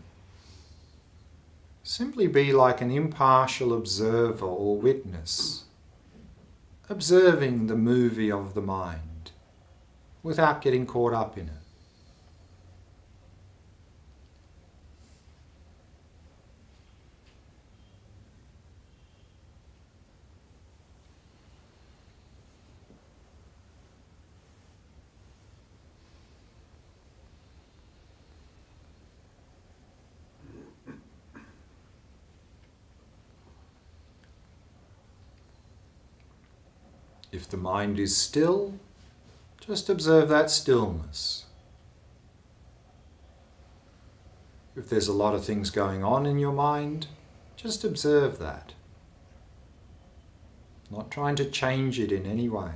Simply be like an impartial observer or witness, observing the movie of the mind, without getting caught up in it. If the mind is still, just observe that stillness. If there's a lot of things going on in your mind, just observe that. Not trying to change it in any way.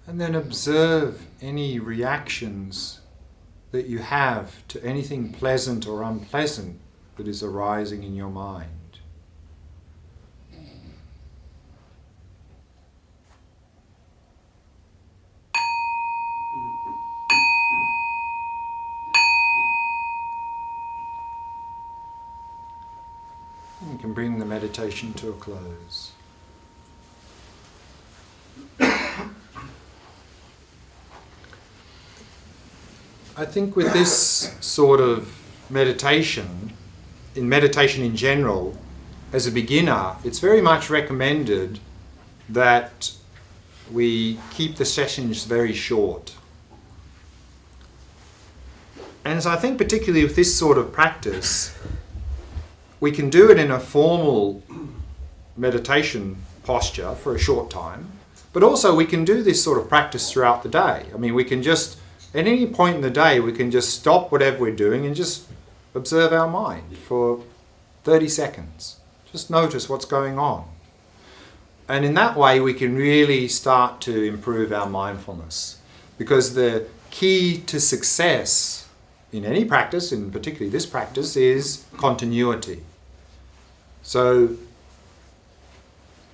And then observe any reactions that you have to anything pleasant or unpleasant that is arising in your mind. And you can bring the meditation to a close. I think with this sort of meditation in general, as a beginner, it's very much recommended that we keep the sessions very short. And so I think particularly with this sort of practice, we can do it in a formal meditation posture for a short time, but also we can do this sort of practice throughout the day. I mean, we can just at any point in the day, we can just stop whatever we're doing and just observe our mind for 30 seconds. Just notice what's going on. And in that way, we can really start to improve our mindfulness. Because the key to success in any practice, and particularly this practice, is continuity. So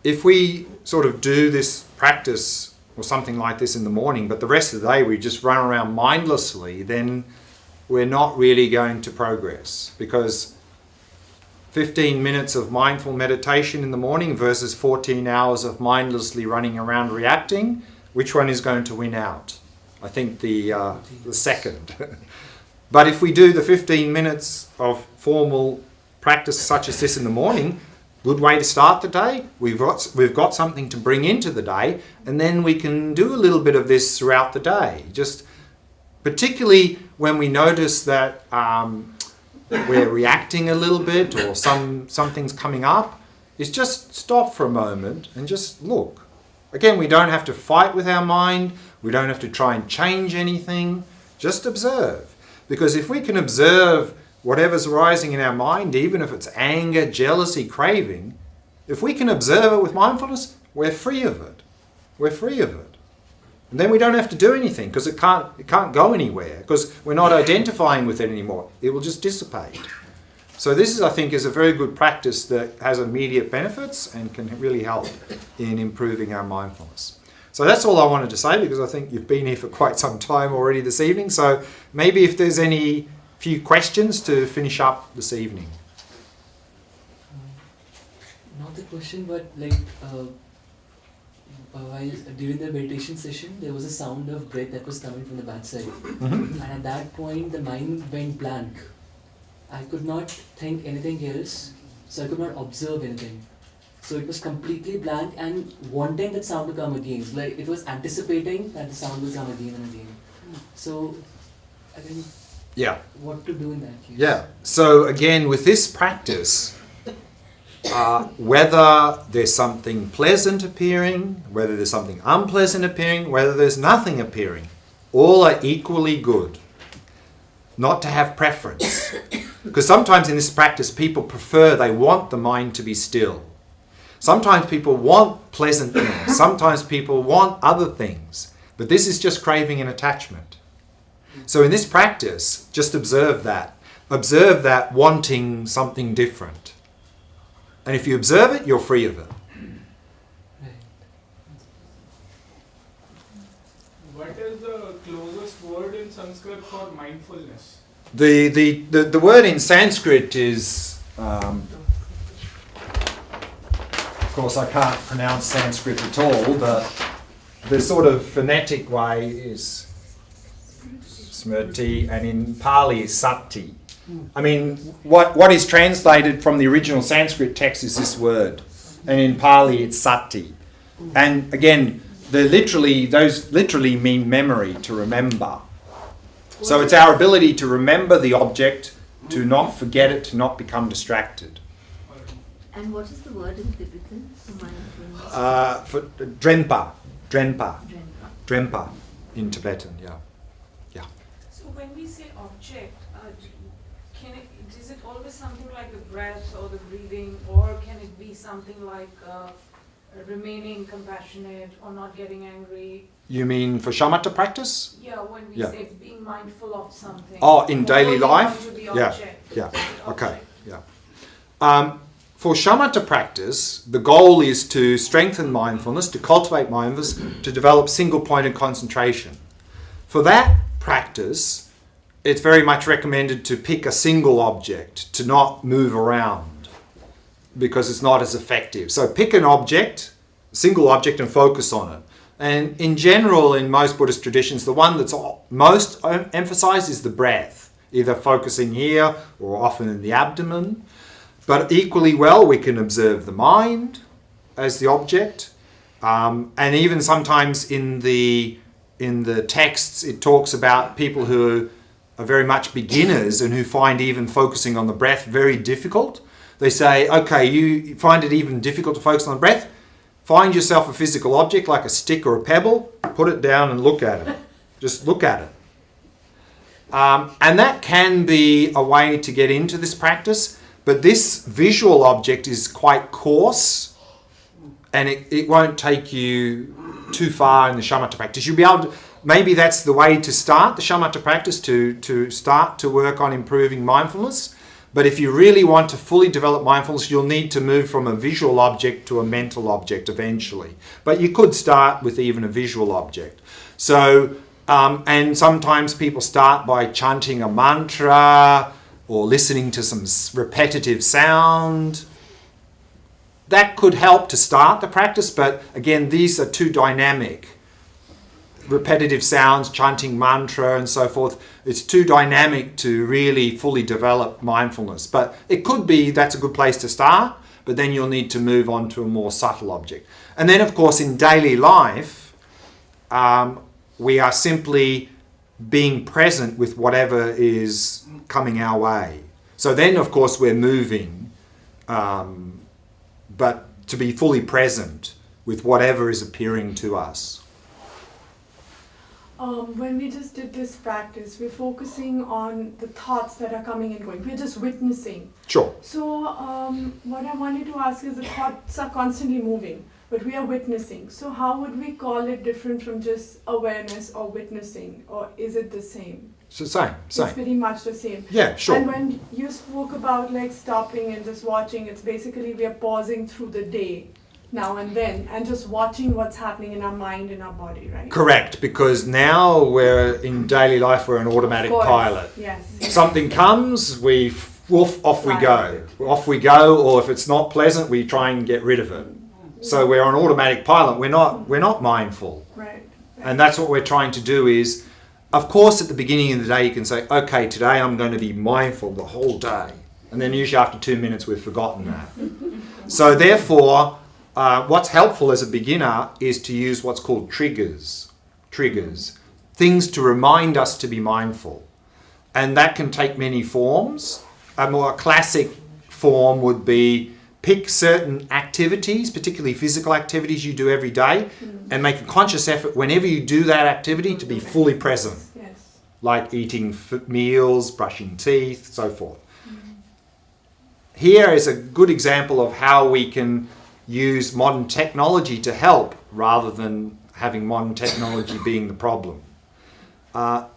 if we sort of do this practice or something like this in the morning, but the rest of the day we just run around mindlessly, then we're not really going to progress. Because 15 minutes of mindful meditation in the morning versus 14 hours of mindlessly running around reacting, which one is going to win out? I think the second. But if we do the 15 minutes of formal practice such as this in the morning, Good way to start the day. We've got something to bring into the day, and then we can do a little bit of this throughout the day. Just particularly when we notice that we're reacting a little bit or something's coming up, is just stop for a moment and just look. Again, we don't have to fight with our mind. We don't have to try and change anything. Just observe. Because if we can observe whatever's arising in our mind, even if it's anger, jealousy, craving, if we can observe it with mindfulness, we're free of it. We're free of it. And then we don't have to do anything because it can't go anywhere because we're not identifying with it anymore. It will just dissipate. So this, I think, is a very good practice that has immediate benefits and can really help in improving our mindfulness. So that's all I wanted to say because I think you've been here for quite some time already this evening. So maybe if there's any few questions to finish up this evening. Not the question, but while during the meditation session, there was a sound of breath that was coming from the backside. And at that point, the mind went blank. I could not think anything else, so I could not observe anything. So it was completely blank and wanting that sound to come again. Like it was anticipating that the sound will come again and again. So I think what to do in that case. Yeah. So again, with this practice, whether there's something pleasant appearing, whether there's something unpleasant appearing, whether there's nothing appearing, all are equally good. Not to have preference. Because sometimes in this practice people they want the mind to be still. Sometimes people want pleasant things. Sometimes people want other things. But this is just craving and attachment. So in this practice, just observe that. Observe that wanting something different. And if you observe it, you're free of it. What is the closest word in Sanskrit for mindfulness? The word in Sanskrit is, of course I can't pronounce Sanskrit at all, but the sort of phonetic way is smrti, and in Pali is sati. I mean, what is translated from the original Sanskrit text is this word, and in Pali it's sati. And again, those literally mean memory, to remember. So it's our ability to remember the object, to not forget it, to not become distracted. And what is the word in Tibetan for mindfulness? For Drenpa in Tibetan, yeah. So when we say object, is it always something like the breath or the breathing, or can it be something like remaining compassionate or not getting angry? You mean for shamatha practice? Yeah, when we say being mindful of something. Oh, in daily life? Yeah. Okay. Yeah. For shamatha practice, the goal is to strengthen mindfulness, to cultivate mindfulness, to develop single-pointed concentration. For that practice, it's very much recommended to pick a single object, to not move around, because it's not as effective. So pick an object, single object, and focus on it. And in general, in most Buddhist traditions, the one that's most emphasized is the breath, either focusing here or often in the abdomen. But equally well, we can observe the mind as the object. And even sometimes in the texts, it talks about people who are very much beginners and who find even focusing on the breath very difficult. They say, okay, you find it even difficult to focus on the breath? Find yourself a physical object like a stick or a pebble, put it down and look at it. Just look at it. And that can be a way to get into this practice, but this visual object is quite coarse and it won't take you too far in the shamatha practice. You'll be able to, maybe that's the way to start the shamatha practice, to start to work on improving mindfulness. But if you really want to fully develop mindfulness, you'll need to move from a visual object to a mental object eventually. But you could start with even a visual object. So, and sometimes people start by chanting a mantra or listening to some repetitive sound. That could help to start the practice, but again, these are too dynamic. Repetitive sounds, chanting mantra and so forth, it's too dynamic to really fully develop mindfulness. But it could be that's a good place to start. but then you'll need to move on to a more subtle object. And then, of course, in daily life, we are simply being present with whatever is coming our way. So then, of course, we're moving, but to be fully present with whatever is appearing to us. When we just did this practice, we're focusing on the thoughts that are coming and going. We're just witnessing. Sure. So what I wanted to ask is, the thoughts are constantly moving, but we are witnessing. So how would we call it different from just awareness or witnessing, or is it the same? So same. It's pretty much the same. Yeah, sure. And when you spoke about like stopping and just watching, it's basically we are pausing through the day, now and then, and just watching what's happening in our mind, in our body, right? Correct, because now we're in daily life, we're an automatic Of course, pilot. Yes. Something comes, off we Right. go. Off we go, or if it's not pleasant, we try and get rid of it. So we're on automatic pilot. We're not mindful. Right. And that's what we're trying to do is, of course, at the beginning of the day, you can say, okay, today I'm going to be mindful the whole day. And then usually after 2 minutes, we've forgotten that. So therefore, what's helpful as a beginner is to use what's called triggers. Things to remind us to be mindful. And that can take many forms. A more classic form would be pick certain activities, particularly physical activities you do every day, and make a conscious effort whenever you do that activity to be fully present. Yes. Like eating meals, brushing teeth, so forth. Here is a good example of how we can use modern technology to help rather than having modern technology being the problem.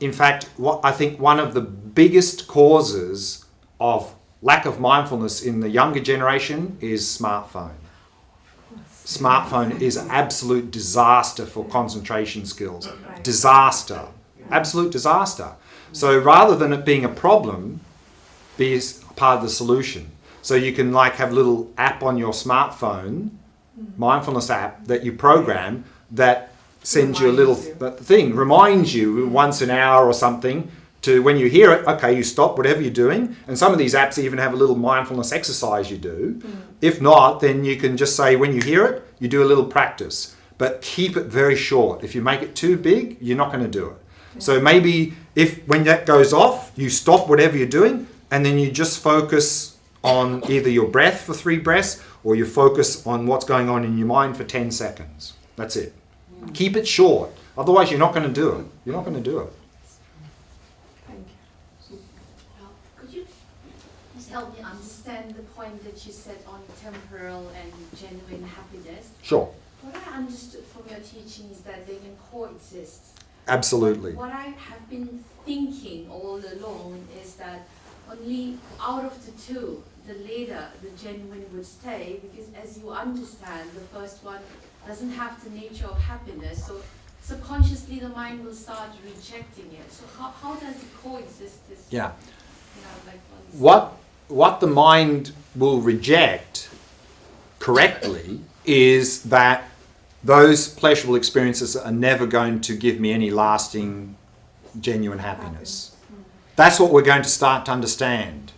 In fact, I think one of the biggest causes of lack of mindfulness in the younger generation is smartphone. Smartphone is an absolute disaster for concentration skills. Disaster. Absolute disaster. So rather than it being a problem, be part of the solution. So you can like have a little app on your smartphone, mindfulness app that you program that sends you a little thing, reminds you once an hour or something to when you hear it, okay, you stop whatever you're doing. And some of these apps even have a little mindfulness exercise you do. If not, then you can just say when you hear it, you do a little practice. But keep it very short. If you make it too big, you're not going to do it. So maybe when that goes off, you stop whatever you're doing and then you just focus on either your breath for 3 breaths or you focus on what's going on in your mind for 10 seconds. That's it. Keep it short. Otherwise, you're not going to do it. You're not going to do it. Thank you. Could you just help me understand the point that you said on temporal and genuine happiness? Sure. What I understood from your teaching is that they can coexist. Absolutely. What I have been thinking all along is that only out of the two, the later, the genuine would stay, because as you understand, the first one doesn't have the nature of happiness, so subconsciously the mind will start rejecting it. So how does it coexist? This, Yeah. Like What the mind will reject correctly is that those pleasurable experiences are never going to give me any lasting, genuine happiness. That's what we're going to start to understand.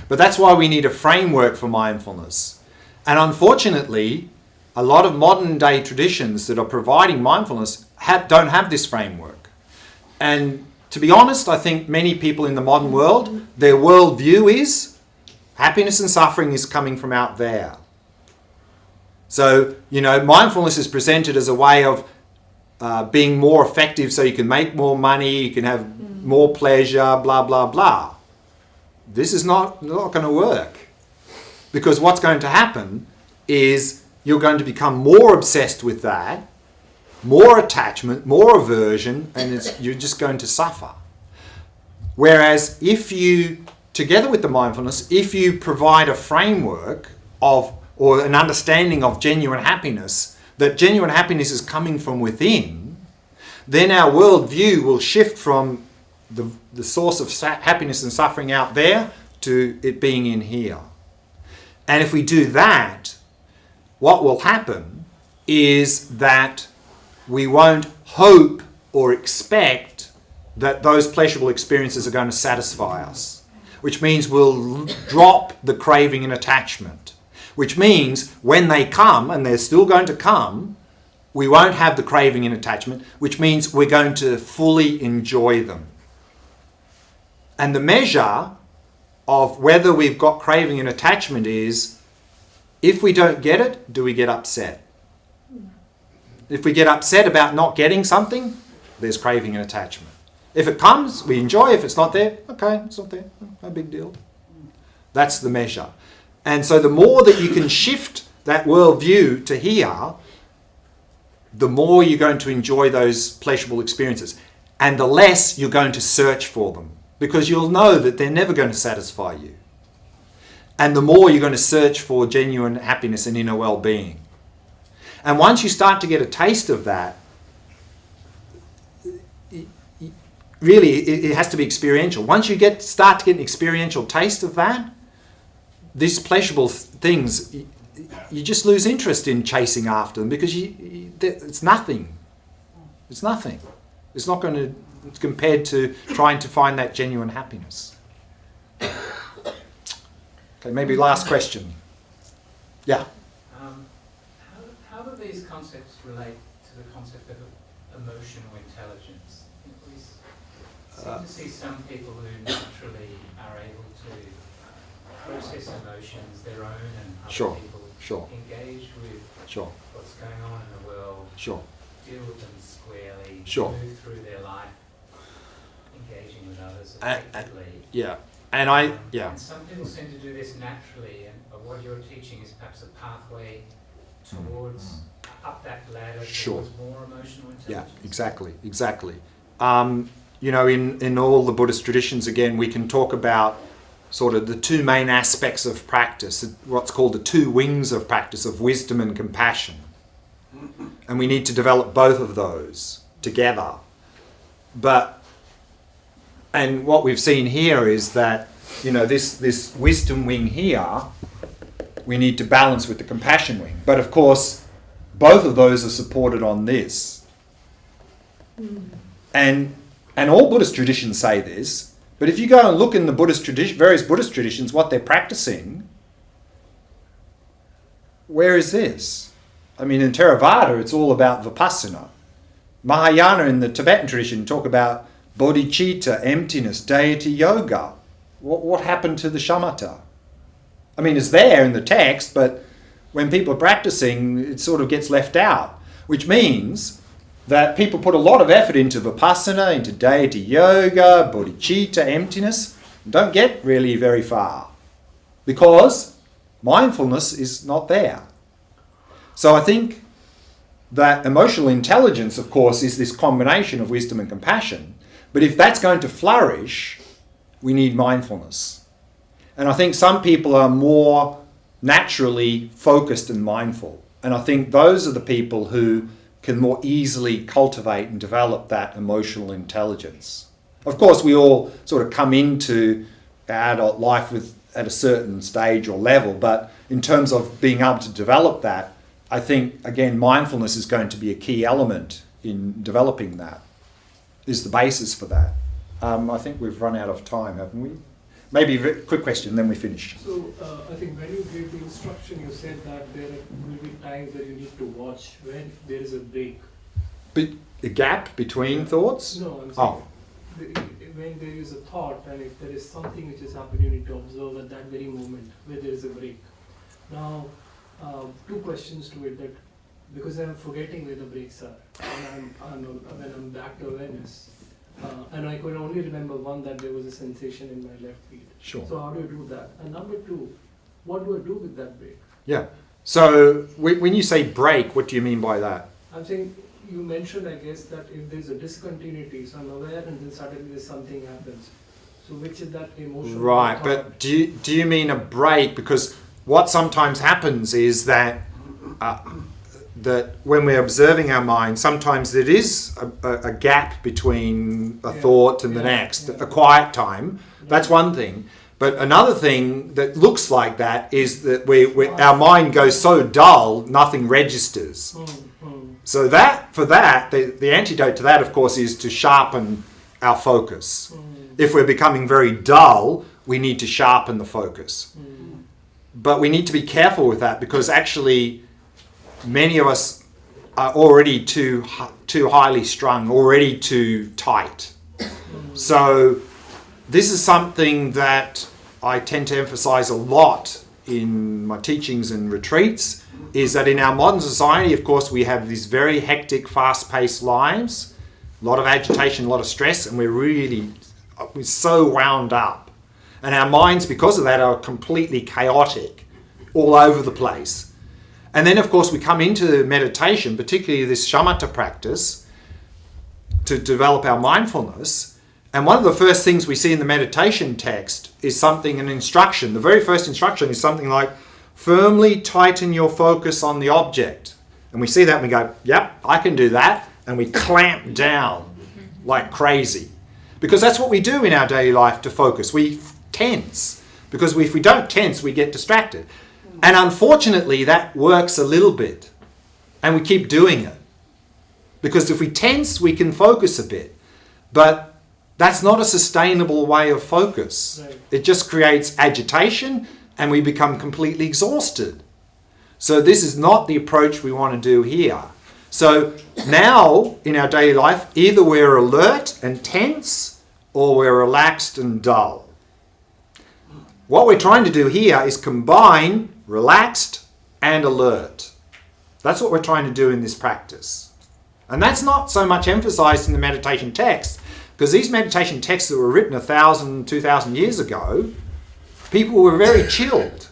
But that's why we need a framework for mindfulness. And unfortunately, a lot of modern day traditions that are providing mindfulness don't have this framework. And to be honest, I think many people in the modern world, their worldview is happiness and suffering is coming from out there. So, mindfulness is presented as a way of being more effective so you can make more money, you can have more pleasure, blah, blah, blah. This is not going to work. Because what's going to happen is you're going to become more obsessed with that, more attachment, more aversion, and you're just going to suffer. Whereas if you, together with the mindfulness, if you provide a framework or an understanding of genuine happiness, that genuine happiness is coming from within, then our worldview will shift from the source of happiness and suffering out there to it being in here. And if we do that, what will happen is that we won't hope or expect that those pleasurable experiences are going to satisfy us, which means we'll drop the craving and attachment. which means when they come, and they're still going to come, we won't have the craving and attachment, which means we're going to fully enjoy them. And the measure of whether we've got craving and attachment is, if we don't get it, do we get upset? If we get upset about not getting something, there's craving and attachment. If it comes, we enjoy. If it's not there, okay, it's not there, no big deal. That's the measure. And so the more that you can shift that worldview to here, the more you're going to enjoy those pleasurable experiences. And the less you're going to search for them, because you'll know that they're never going to satisfy you. And the more you're going to search for genuine happiness and inner well-being. And once you start to get a taste of that, really it has to be experiential. Once you start to get an experiential taste of that, these pleasurable things, you just lose interest in chasing after them, because it's nothing. It's nothing. It's not going to, compared to trying to find that genuine happiness. Okay, maybe last question. Yeah. How do these concepts relate to the concept of emotional intelligence? We seem to see some people who naturally are able to process emotions, their own and other people, engage with what's going on in the world, deal with them squarely, move through their life, engaging with others effectively. And some people seem to do this naturally, and what you're teaching is perhaps a pathway towards up that ladder towards more emotional intelligence. Yeah, exactly. In all the Buddhist traditions, again, we can talk about sort of the two main aspects of practice, what's called the two wings of practice, of wisdom and compassion. And we need to develop both of those together. And what we've seen here is that, this wisdom wing here, we need to balance with the compassion wing. But of course, both of those are supported on this. And all Buddhist traditions say this, but if you go and look in the various Buddhist traditions, what they're practicing, where is this? I mean, in Theravada, it's all about vipassana. Mahayana in the Tibetan tradition talk about bodhicitta, emptiness, deity yoga. What happened to the shamatha? I mean, it's there in the text, but when people are practicing, it sort of gets left out, which means that people put a lot of effort into vipassana, into deity yoga, bodhicitta, emptiness, don't get really very far, because mindfulness is not there. So I think that emotional intelligence, of course, is this combination of wisdom and compassion. But if that's going to flourish, we need mindfulness. And I think some people are more naturally focused and mindful. And I think those are the people who can more easily cultivate and develop that emotional intelligence. Of course, we all sort of come into our adult life at a certain stage or level, but in terms of being able to develop that, I think, again, mindfulness is going to be a key element in developing that, is the basis for that. I think we've run out of time, haven't we? Maybe a quick question, then we finish. So, I think when you gave the instruction, you said that there will be times that you need to watch when there is a break. A gap between thoughts? No, I'm saying when there is a thought and if there is something which is happening, you need to observe at that very moment where there is a break. Now, two questions to it, that because I'm forgetting where the breaks are, and when I'm back to awareness, and I could only remember one, that there was a sensation in my left feet. Sure. So how do you do that? And number two, what do I do with that break? Yeah. So when you say break, what do you mean by that? I'm saying, you mentioned, I guess, that if there's a discontinuity, so I'm aware and then suddenly something happens. So which is that emotion? Right, but do you mean a break? Because what sometimes happens is that that when we're observing our mind, sometimes there is a gap between a thought and the next, a quiet time. That's one thing. But another thing that looks like that is that our mind goes so dull, nothing registers. So the antidote to that, of course, is to sharpen our focus. If we're becoming very dull, we need to sharpen the focus. But we need to be careful with that, because actually many of us are already too highly strung, already too tight. So this is something that I tend to emphasize a lot in my teachings and retreats, is that in our modern society, of course, we have these very hectic, fast-paced lives, a lot of agitation, a lot of stress, and we're so wound up. And our minds, because of that, are completely chaotic, all over the place. And then, of course, we come into meditation, particularly this shamatha practice, to develop our mindfulness. And one of the first things we see in the meditation text is an instruction. The very first instruction is something like, firmly tighten your focus on the object. And we see that and we go, yep, I can do that. And we clamp down like crazy. Because that's what we do in our daily life to focus. We tense. Because if we don't tense, we get distracted. And unfortunately, that works a little bit. And we keep doing it. Because if we tense, we can focus a bit. But that's not a sustainable way of focus. Right. It just creates agitation and we become completely exhausted. So this is not the approach we want to do here. So now in our daily life, either we're alert and tense or we're relaxed and dull. What we're trying to do here is combine relaxed and alert. That's what we're trying to do in this practice. And that's not so much emphasized in the meditation text, because these meditation texts that were written 1,000, 2,000 years ago, people were very chilled.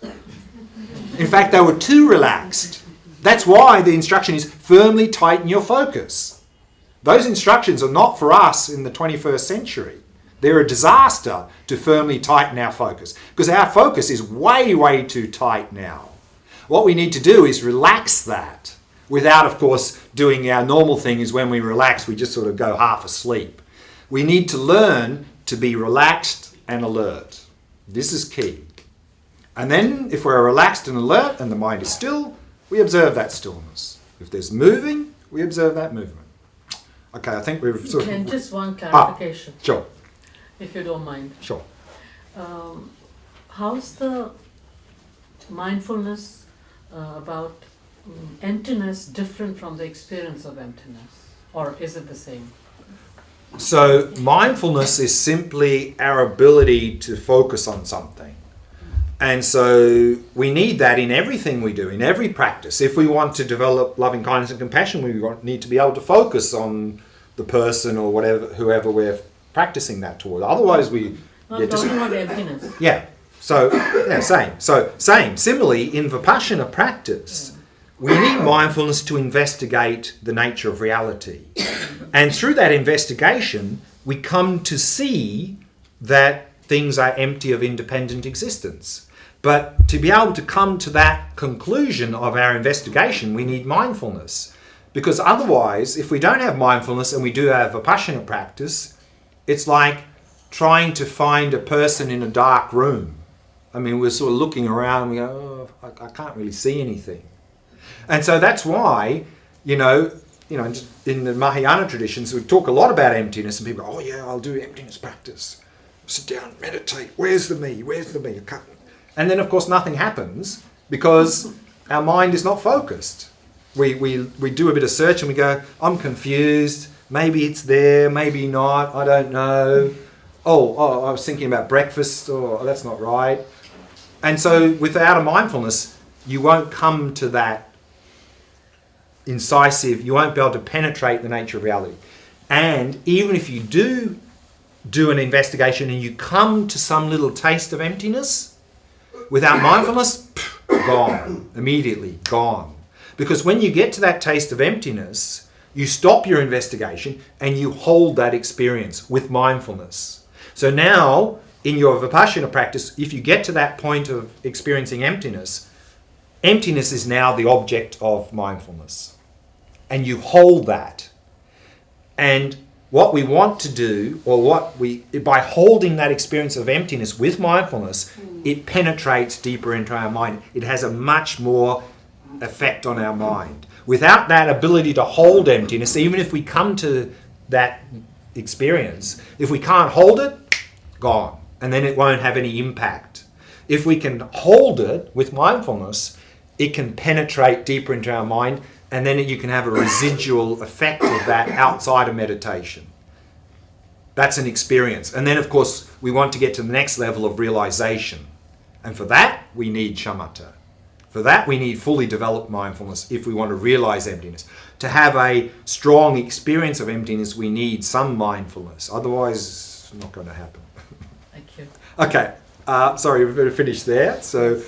In fact, they were too relaxed. That's why the instruction is firmly tighten your focus. Those instructions are not for us in the 21st century. They're a disaster to firmly tighten our focus, because our focus is way, way too tight now. What we need to do is relax that without, of course, doing our normal thing is when we relax, we just sort of go half asleep. We need to learn to be relaxed and alert. This is key. And then if we're relaxed and alert and the mind is still, we observe that stillness. If there's moving, we observe that movement. Okay, I think we've sort of... Just one clarification, Sure, if you don't mind. sure. How's the mindfulness about emptiness different from the experience of emptiness? Or is it the same? So mindfulness is simply our ability to focus on something. And so we need that in everything we do, in every practice. If we want to develop loving kindness and compassion, we need to be able to focus on the person or whoever we're practicing that toward. Otherwise we I'm talking about emptiness. Yeah. So same. So same. Similarly, in Vipassana practice, we need mindfulness to investigate the nature of reality. And through that investigation, we come to see that things are empty of independent existence. But to be able to come to that conclusion of our investigation, we need mindfulness. Because otherwise, if we don't have mindfulness and we do have Vipassana practice, it's like trying to find a person in a dark room. I mean, we're sort of looking around and we go, oh, I can't really see anything. And so that's why, you know, in the Mahayana traditions, we talk a lot about emptiness and people go, oh yeah, I'll do emptiness practice. Sit down, meditate. Where's the me? Where's the me? I can't. And then, of course, nothing happens because our mind is not focused. We do a bit of search and we go, I'm confused. Maybe it's there, maybe not. I don't know. Oh, I was thinking about breakfast. Oh, that's not right. And so without a mindfulness, you won't come to that incisive, you won't be able to penetrate the nature of reality. And even if you do an investigation and you come to some little taste of emptiness, without mindfulness, gone, immediately gone. Because when you get to that taste of emptiness, you stop your investigation and you hold that experience with mindfulness. So now, in your Vipassana practice, if you get to that point of experiencing emptiness, emptiness is now the object of mindfulness. And you hold that. And what we want to do, or by holding that experience of emptiness with mindfulness, it penetrates deeper into our mind. It has a much more effect on our mind. Without that ability to hold emptiness, even if we come to that experience, if we can't hold it, gone. And then it won't have any impact. if we can hold it with mindfulness, it can penetrate deeper into our mind, and then you can have a residual effect of that outside of meditation. That's an experience. And then, of course, we want to get to the next level of realization. And for that, we need shamatha. For that, we need fully developed mindfulness if we want to realize emptiness. To have a strong experience of emptiness, we need some mindfulness. Otherwise, it's not going to happen. Thank you. Okay. Sorry, we better finish there. So,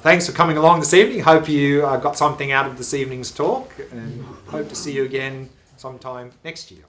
thanks for coming along this evening. Hope you got something out of this evening's talk, and hope to see you again sometime next year.